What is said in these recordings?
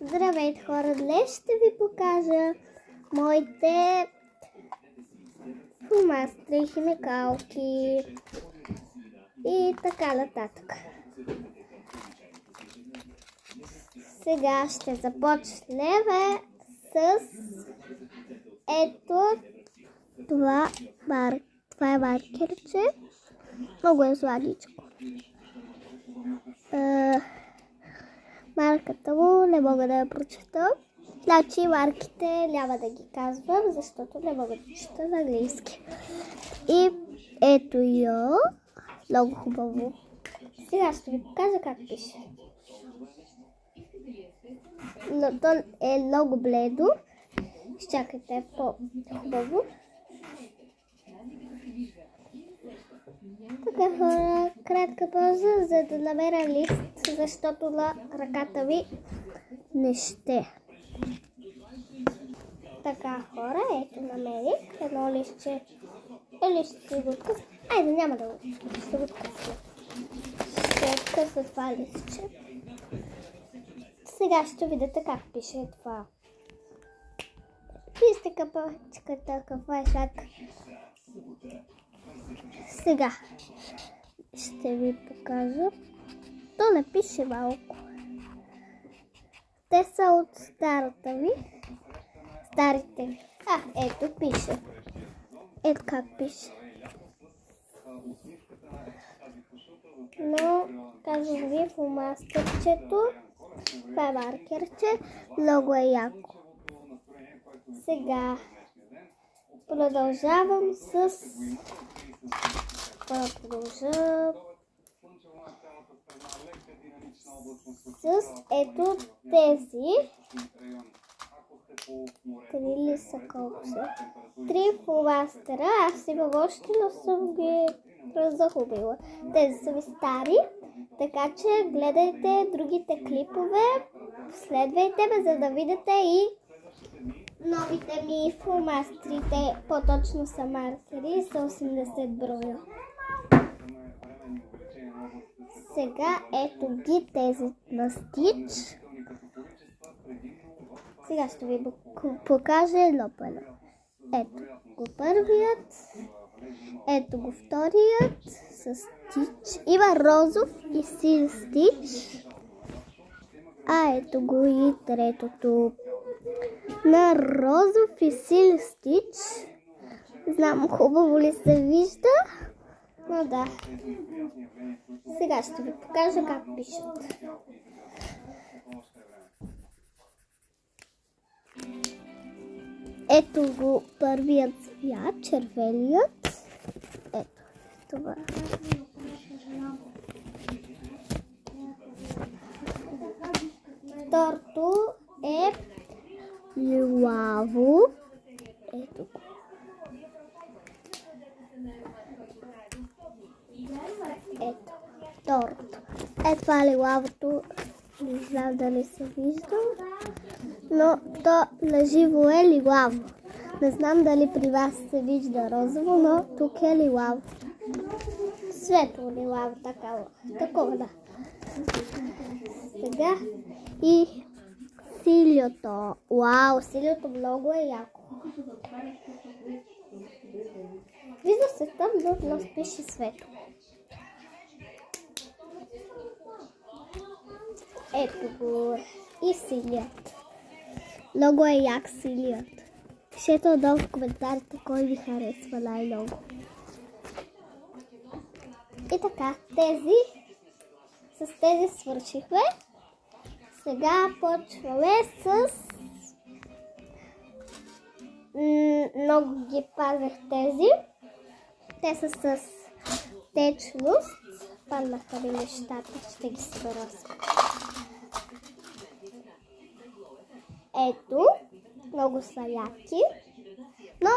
Здравейте хора, днес ще ви покажа моите фломастери, химикалки и така нататък. Сега ще започнем с ето това е маркерче. Много е сладичко. Марката му не мога да я прочета. Значи марките няма да ги казвам, защото не мога да чета на английски. И ето я. Много хубаво. Сега ще ви покажа как пише. Но то е много бледо. Изчакайте по-хубаво. Така хора, кратка пауза, за да намеря лист, защото на ръката ми не ще. Така хора, ето намерих едно листче. Или ще го откъсна? Айде, няма да го ще го откъсна. Ще откъсна това листче. Сега ще видите как пише това. Вижте капачката, каква е сладка. Сега ще ви покажа. То не пише малко. Те са от старата ви. Старите ви. Ето пише. Ето как пише. Но казвам ви фломастерчето. Това е маркерче. Много е яко. Сега продължавам с ето тези. Три ли са, колко са? 3 фломастера. Аз имам още, но съм ги загубила. Тези са ми стари. Така че гледайте другите клипове. Следвайте ме, за да видите и новите ми фломастерите. По-точно са маркери. Са 80 броя. Сега ето ги тези на Стич. Сега ще ви покажа едно по едно. Ето го първият. Ето го вторият с Стич. Има розов и син Стич. Ето го и третото. На розов и син Стич. Знам хубаво ли се вижда. Но да. Сега ще ви покажа как пишат. Ето го първият цвят, червеният. Ето това. Второто е лилаво. Ето го. Ето, второто. Това е лилавото. Не знам дали се вижда. Но то на живо е лилаво. Не знам дали при вас се вижда розово, но тук е лилаво. Светло лилаво, такова да. Сега и силиото. Вау, силиото много е яко. Вижда се там, но пише светло. Ето го и силият. Много е як силият. Пишете отдолу в коментарите кой ви харесва най-много. И така, с тези свършихме. Сега почваме с... Много ги пазех тези. Те са с течност. Паднаха ми нещата, ще ги събера. Ето, много са яки, но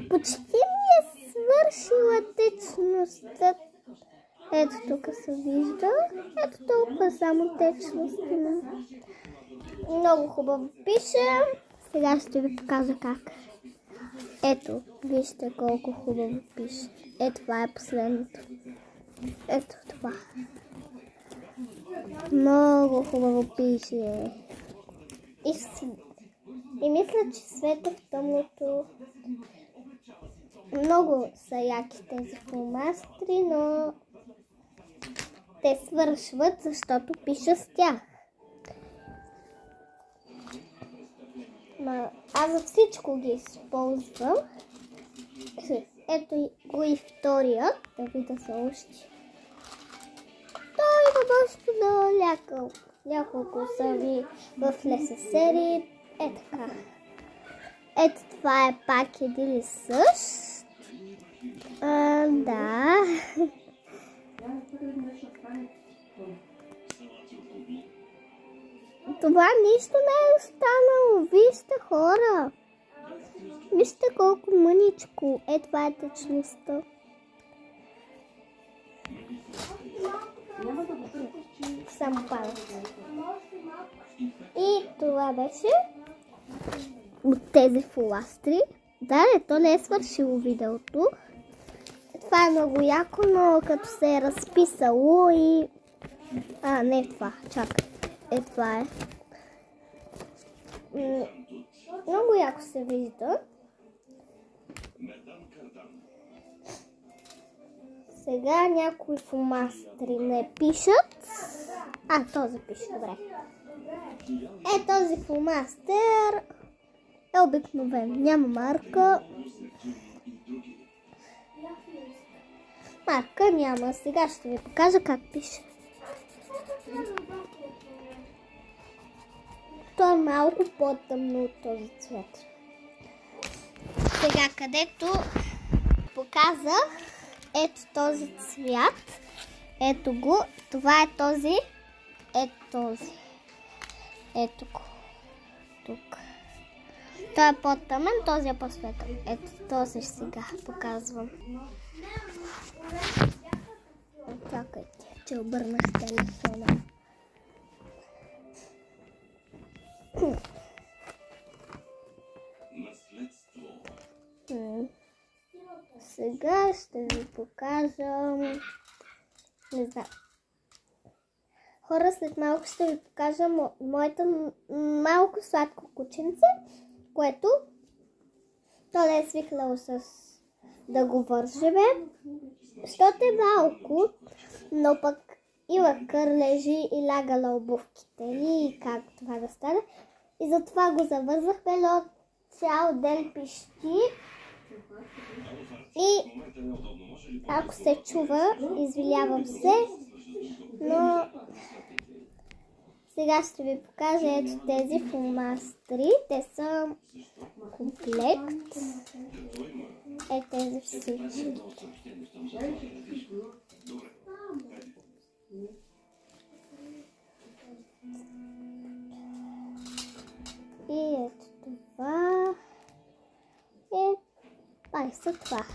почти ми е свършила течността. Ето тук се вижда, ето толкова само течност има. Много хубаво пише, сега ще ви покажа как. Ето, вижте колко хубаво пише. Ето това е последното. Ето това. Много хубаво пише. И мисля, че света в тъмното. Много са яки тези фломастри, но те свършват, защото пиша с тях. Аз за всичко ги използвам. Ето го и втория, да видя за още. Той има още на няколко сами в леса серии. Така. Ето това е пак един и същ. Да. Това нищо не е останало. Вижте, хора. Вижте колко мъничко. Това е течността. Само падат. И това беше от тези фломастри. Да, то не е свършило видеото. Това е много яко, но като се е разписало и... не това. Чакай. Това е. Много яко се вижда. Сега някои фломастри не пишат. Този пише, добре. Този фломастер е обикновен. Няма марка. Марка няма. Сега ще ви покажа как пише. То е малко по-тъмно от този цвет. Сега, където показах, ето този цвят, ето го, това е този, ето този, ето го, тук. Той е по-тъмен, този е по-светъл. Ето този сега показвам. Чакайте, че обърнах телефона. Сега ще ви покажа. Не знам. Хора, след малко ще ви покажа моето малко сладко кученце, което то не е свикнало да го вържеме, защото е малко, но пък има кърлежи и лягала обувките ни и как това да стане. И затова го завързахме, но цял ден пищи. И ако се чува, извинявам се, но сега ще ви покажа ето тези фломастри. Те са комплект. Тези всички. И ето това. Пай са това.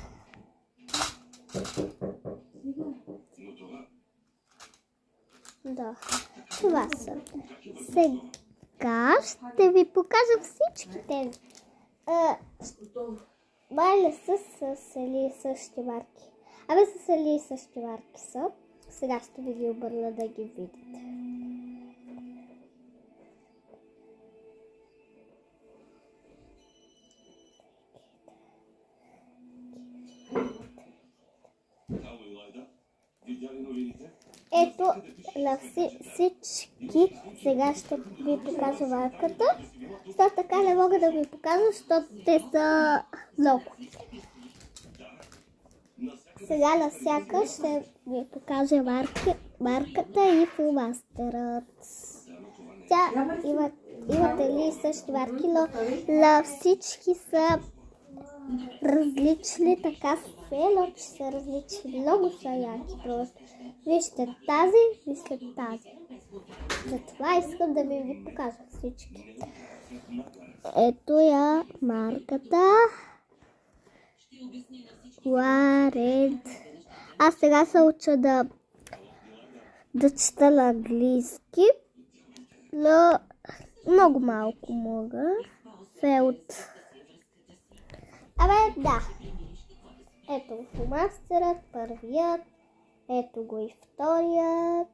Да, това са. Сега ще ви покажа всички тези. Май не са с ели и същи марки. С ели и същи марки са. Сега ще ви ги обърна да ги видите. Ето на всички. Сега ще ви покажа марката. Защото така не мога да ви покажа, защото те са много. Сега на всяка ще ви покажа марката и фломастерът. Имате ли същи марки, но на всички са различни, така се, че са различни. Много са яки просто. Вижте тази, вижте тази. Затова искам да ви ги покажа всички. Ето я марката. Warhead. Аз сега се уча да чета на английски, но много малко мога. Фелт. Да. Ето го фломастерът, първият. Ето го и вторият.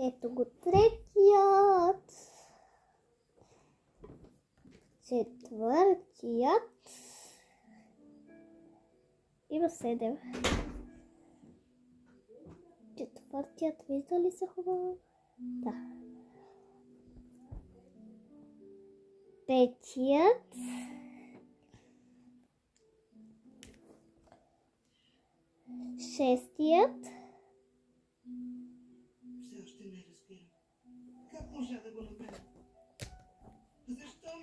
Ето го третият. Четвъртият. Има 7. Четвъртият вижда ли се хубаво? Да. Петият. Шестият.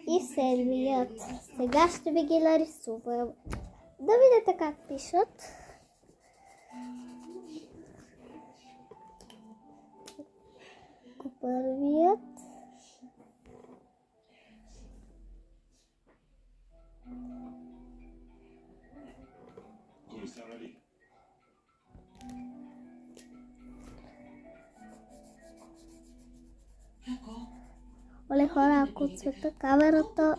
И седмият. Сега ще ви ги нарисувам. Да видите как пишат. Първият. Оле хора, ако отсвета камерата,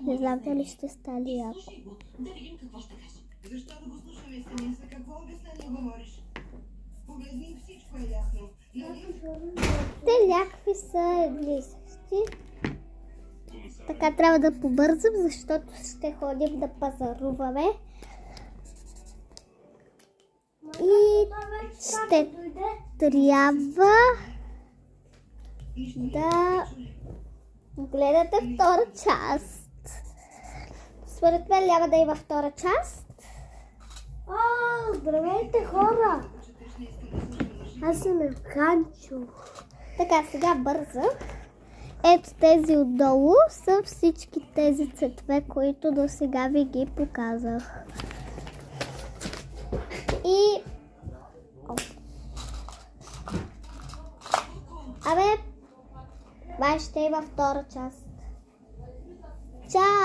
не знам дали ще стане яко. Да видим какво ще кажем. Защо да го слушаме самия? За какво обяснение говориш? Погледни, всичко е ясно. Те някакви са едни и същи. Така трябва да побързам, защото ще ходим да пазаруваме. И ще трябва да гледате втора част. Според мен няма да има втора част. Здравейте хора! Аз съм Евканчо. Така, сега бързо. Ето тези отдолу са всички тези цветове, които до сега ви ги показах. И... Абе, май ще има втора част. Чао!